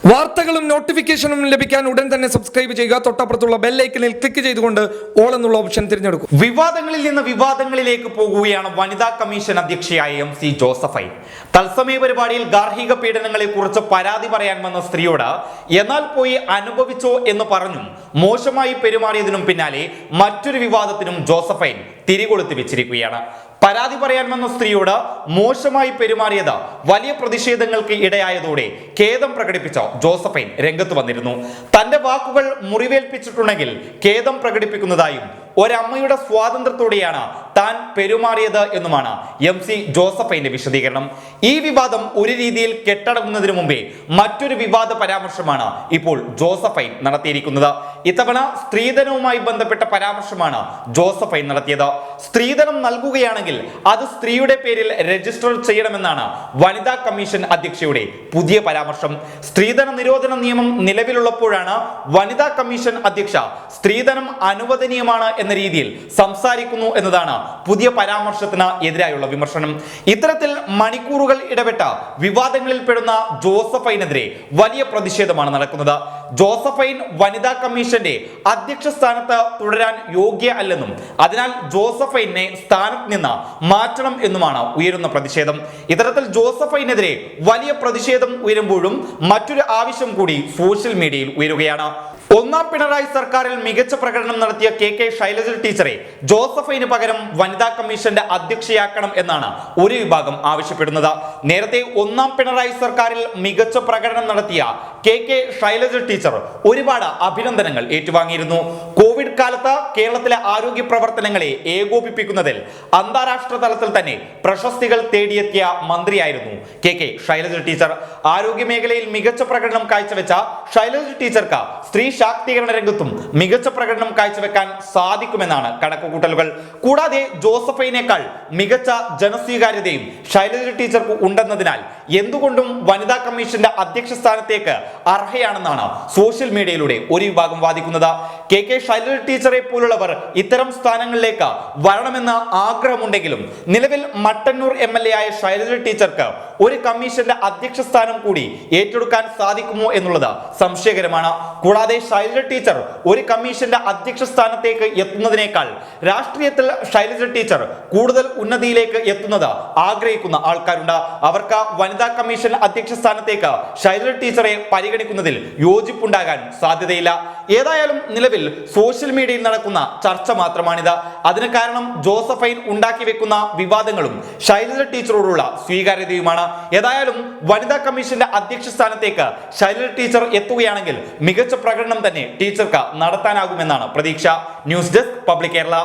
വാർത്തകളും നോട്ടിഫിക്കേഷനും ലഭിക്കാൻ ഉടൻ തന്നെ സബ്സ്ക്രൈബ് ചെയ്യുക. തൊട്ടപ്പുറത്തുള്ള ബെൽ ഐക്കണിൽ ക്ലിക്ക് ചെയ്തുകൊണ്ട് ഓൾ എന്നുള്ള ഓപ്ഷൻ തിരഞ്ഞെടുക്കും. വിവാദങ്ങളിൽ നിന്ന് വിവാദങ്ങളിലേക്ക് പോകുകയാണ് വനിതാ കമ്മീഷൻ അധ്യക്ഷയായ MC ജോസഫൈൻ. തത്സമയ പരിപാടിയിൽ ഗാർഹിക പീഡനങ്ങളെ കുറിച്ച് പരാതി പറയാൻ വന്ന സ്ത്രീയോട് എന്നാൽ പോയി അനുഭവിച്ചോ എന്ന് പറഞ്ഞും മോശമായി പെരുമാറിയതിനും പിന്നാലെ മറ്റൊരു വിവാദത്തിനും ജോസഫൈൻ തിരികൊളുത്തി വെച്ചിരിക്കുകയാണ്. പരാതി പറയാൻ വന്ന സ്ത്രീയോട് മോശമായി പെരുമാറിയത് വലിയ പ്രതിഷേധങ്ങൾക്ക് ഇടയായതോടെ ഖേദം പ്രകടിപ്പിച്ച ജോസഫൈൻ രംഗത്ത് വന്നിരുന്നു. തന്റെ വാക്കുകൾ മുറിവേൽപ്പിച്ചിട്ടുണ്ടെങ്കിൽ ഖേദം പ്രകടിപ്പിക്കുന്നതായും ഒരമ്മയുടെ സ്വാതന്ത്ര്യത്തോടെയാണ് താൻ പെരുമാറിയത് എന്നുമാണ് MC ജോസഫൈന്റെ വിശദീകരണം. ഈ വിവാദം ഒരു രീതിയിൽ കെട്ടടങ്ങുന്നതിന് മുമ്പേ മറ്റൊരു വിവാദ പരാമർശമാണ് ഇപ്പോൾ ജോസഫൈൻ നടത്തിയിരിക്കുന്നത്. ഇത്തവണ സ്ത്രീധനവുമായി ബന്ധപ്പെട്ട പരാമർശമാണ് ജോസഫൈൻ നടത്തിയത്. സ്ത്രീധനം നൽകുകയാണെങ്കിൽ അത് സ്ത്രീയുടെ പേരിൽ രജിസ്റ്റർ ചെയ്യണമെന്നാണ് വനിതാ കമ്മീഷൻ അധ്യക്ഷയുടെ പുതിയ പരാമർശം. സ്ത്രീധന നിരോധന നിയമം നിലവിലുള്ളപ്പോഴാണ് വനിതാ കമ്മീഷൻ അധ്യക്ഷ സ്ത്രീധനം അനുവദനീയമാണ് എന്ന രീതിയിൽ സംസാരിക്കുന്നു എന്നതാണ് പുതിയ പരാമർശത്തിന് എതിരായുള്ള വിമർശനം. ഇത്തരത്തിൽ മണിക്കൂറുകൾ ഇടപെട്ട വിവാദങ്ങളിൽ പെടുന്ന ജോസഫൈനെതിരെ വലിയ പ്രതിഷേധമാണ് നടക്കുന്നത്. ജോസഫൈൻ വനിതാ കമ്മീഷന്റെ അധ്യക്ഷ സ്ഥാനത്ത് തുടരാൻ യോഗ്യ അല്ലെന്നും അതിനാൽ ജോസഫൈനെ സ്ഥാനത്ത് നിന്ന് മാറ്റണം എന്നുമാണ് ഉയരുന്ന പ്രതിഷേധം. ഇത്തരത്തിൽ ജോസഫൈനെതിരെ വലിയ പ്രതിഷേധം ഉയരുമ്പോഴും മറ്റൊരു ആവശ്യം കൂടി സോഷ്യൽ മീഡിയയിൽ ഉയരുകയാണ്. ഒന്നാം പിണറായി സർക്കാരിൽ മികച്ച പ്രകടനം നടത്തിയ KK ശൈലജ ടീച്ചറെ ജോസഫൈന് പകരം വനിതാ കമ്മീഷന്റെ അധ്യക്ഷയാക്കണം എന്നാണ് ഒരു വിഭാഗം ആവശ്യപ്പെടുന്നത്. നേരത്തെ ഒന്നാം പിണറായി സർക്കാരിൽ മികച്ച പ്രകടനം നടത്തിയ KK ശൈലജ ടീച്ചർ ഒരുപാട് അഭിനന്ദനങ്ങൾ ഏറ്റുവാങ്ങിയിരുന്നു. കോവിഡ് കാലത്ത് കേരളത്തിലെ ആരോഗ്യ പ്രവർത്തനങ്ങളെ ഏകോപിപ്പിക്കുന്നതിൽ അന്താരാഷ്ട്ര തലത്തിൽ തന്നെ പ്രശസ്തികൾ തേടിയെത്തിയ മന്ത്രിയായിരുന്നു KK ശൈലജ ടീച്ചർ. ആരോഗ്യ മേഖലയിൽ മികച്ച പ്രകടനം കാഴ്ചവെച്ച ശൈലജ ടീച്ചർക്ക് സ്ത്രീ ശാക്തീകരണ രംഗത്തും മികച്ച പ്രകടനം കാഴ്ചവെക്കാൻ സാധിക്കുമെന്നാണ് കണക്കുകൂട്ടലുകൾ. കൂടാതെ ജോസഫൈനേക്കാൾ മികച്ച ജനസ്വീകാര്യതയും ശൈലജ ടീച്ചർക്ക് ഉണ്ടെന്നതിനാൽ എന്തുകൊണ്ടും വനിതാ കമ്മീഷന്റെ അധ്യക്ഷ സ്ഥാനത്തേക്ക് അർഹയാണെന്നാണ് സോഷ്യൽ മീഡിയയിലൂടെ ഒരു വിഭാഗം വാദിക്കുന്നത്. KK ശൈലജ ടീച്ചറെ പോലുള്ളവർ ഇത്തരം സ്ഥാനങ്ങളിലേക്ക് വരണമെന്ന ആഗ്രഹമുണ്ടെങ്കിലും നിലവിൽ മട്ടന്നൂർ MLA ആയ ശൈലജ ടീച്ചർക്ക് ഒരു കമ്മീഷന്റെ അധ്യക്ഷ സ്ഥാനം കൂടി ഏറ്റെടുക്കാൻ സാധിക്കുമോ എന്നുള്ളത് സംശയകരമാണ്. കൂടാതെ ശൈലജ ടീച്ചർ ഒരു കമ്മീഷന്റെ അധ്യക്ഷ സ്ഥാനത്തേക്ക് എത്തുന്നതിനേക്കാൾ രാഷ്ട്രീയത്തിൽ ശൈലജ ടീച്ചർ കൂടുതൽ ഉന്നതിയിലേക്ക് എത്തുന്നത് ആഗ്രഹിക്കുന്ന ആൾക്കാരുണ്ട്. അവർക്ക് വനിതാ കമ്മീഷൻ അധ്യക്ഷ സ്ഥാനത്തേക്ക് ശൈലജ ടീച്ചറെ പരിഗണിക്കുന്നതിൽ യോജിപ്പുണ്ടാകാൻ സാധ്യതയില്ല. ഏതായാലും നിലവിൽ സോഷ്യൽ മീഡിയയിൽ നടക്കുന്ന ചർച്ച മാത്രമാണിത്. അതിന് കാരണം ജോസഫൈൻ ഉണ്ടാക്കി വെക്കുന്ന വിവാദങ്ങളും ശൈലജ ടീച്ചറോടുള്ള സ്വീകാര്യതയുമാണ്. ഏതായാലും വനിതാ കമ്മീഷന്റെ അധ്യക്ഷ സ്ഥാനത്തേക്ക് ശൈലജ ടീച്ചർ എത്തുകയാണെങ്കിൽ മികച്ച പ്രകടനം തന്നെ ടീച്ചർക്ക് നടത്താനാകുമെന്നാണ് പ്രതീക്ഷ. News desk public Kerala.